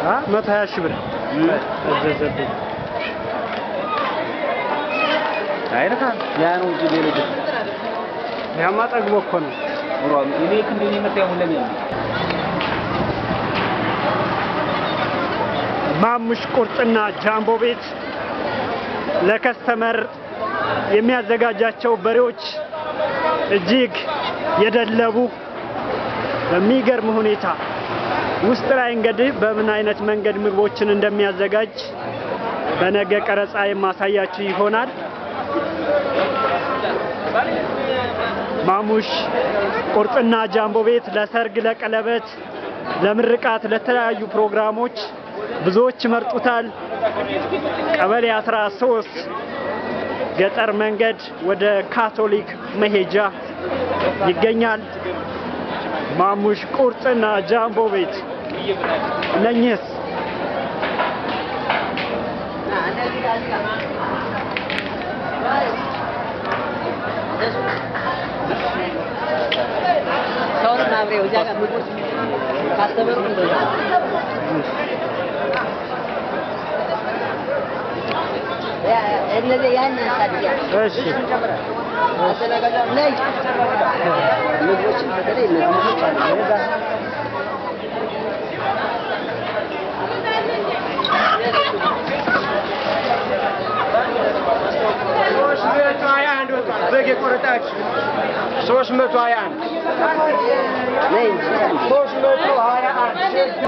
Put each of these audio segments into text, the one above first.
120 ሺህ ብር አዘዘብኝ አይረካ ያ ነው እንጂ ሌሎች ያማጠግቦ እኮ ነው እኔ እንደኔ መጣው ለምን ማሙሽ ቁርጥና ጃምቦ ቤት ለከስተመር የሚያዘጋጃቸው በሬዎች እጅግ የደለቡ በሚገርም ሁኔታ ውስጥ ላይ እንግዲህ በምን አይነት መንገድ ምግቦችን እንደሚያዘጋጅ በነገ ቀረጻ የማሳያችሁ ይሆናል። ማሙሽ ቁርጥና ጃምቦ ቤት ለሰርግ፣ ለቀለበት፣ ለምርቃት፣ ለተለያዩ ፕሮግራሞች ብዙዎች ይመርጡታል። ቀበሌ 13 ገጠር መንገድ ወደ ካቶሊክ መሄጃ ይገኛል። ማሙሽ ቁርጥና ጃምቦ ቤት ነኝስ ሰውና አብሬው እዚያ ጋር ምግቦች ካስተመሩ እንደዛ ያ እነዚህ ያን ታዲያ እሺ አሰላጋጋ ላይ ምግቦች በተለይ ምግቦች አሉ በጌ ቆረጣች 321 ነይ 321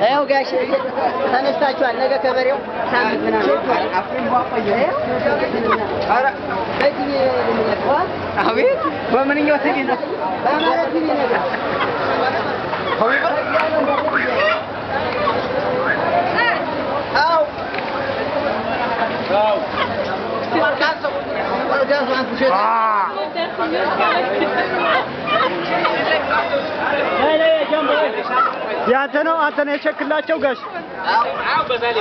አው ጋሽ ተነስታችኋል ነገ ከበሬው ሳምንት ምናምን አፍሪም ባቆየ አረ በዚህ ለምን አቤት በምንኛው ተገኘ በማለት ነው ነገር አው ያንተ ነው አንተ ነው የሸክላቸው ጋሽ አው በዛሌ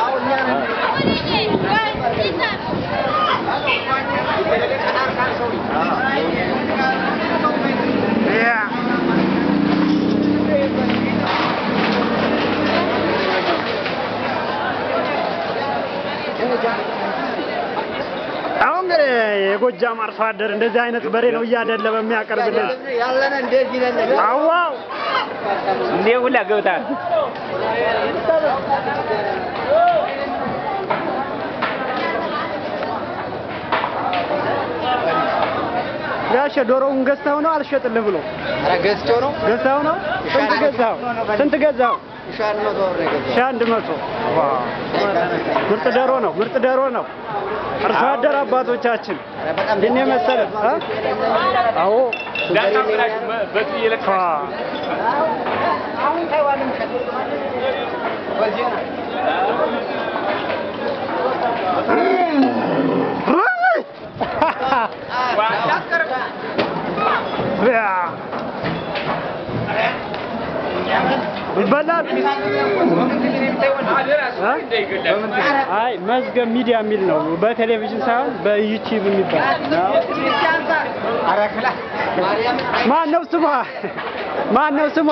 አሁን የጎጃም አርሶ አደር እንደዚህ አይነት በሬ ነው እያደለበ የሚያቀርብልን ያለነ እንደዚህ ነን አዋው እንዴ ሁላ ገብታ ያሸ ዶሮውን ገዝተው ነው አልሸጥልህ ብሎ አረ ገዝተው ነው ስንት ገዛው 100 ዋው ምርጥ ዶሮ ነው አርሶ አደር አባቶቻችን እኔ መሰለ አዎ ዳታምራሽ በዚህ ይለካ አሁን ታይዋንም ወዚና ይበላል አይ መዝገብ ሚዲያ የሚል ነው በቴሌቪዥን ሳይሆን በዩቲዩብ የሚባል ማን ነው ስሟ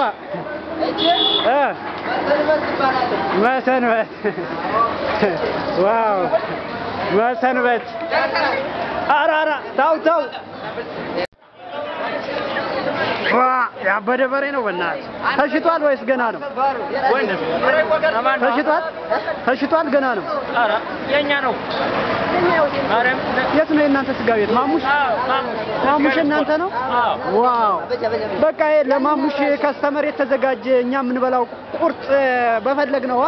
መሰንበት ዋው መሰንበት አራራ ታው ያበደ በሬ ነው በእናትህ ተሽጧል ወይስ ገና ነው ተሽጧል ገና ነው አራ የኛ ነው የት ነው እናንተ ስጋ ቤት ማሙሽ እናንተ ነው ዋው በቃ ለማሙሽ ከስተመር የተዘጋጀ እኛ ምን በላው ቁርጥ በፈለግ ነው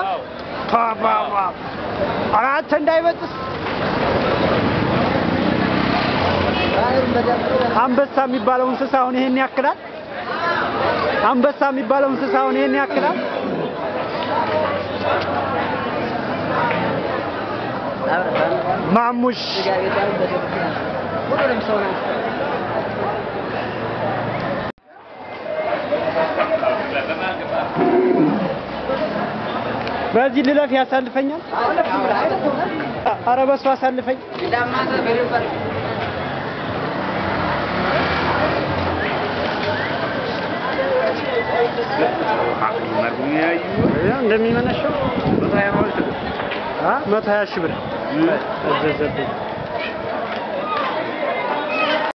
ባባ አራት እንዳይበጥስ አንበሳ የሚባለው እንስሳውን ይሄን ያክላል ማሙሽ በዚህ ልለፍ ያሳልፈኛል ኧረ በሱ አሳልፈኝ እንደሚመነሸው 120 ሺህ ብር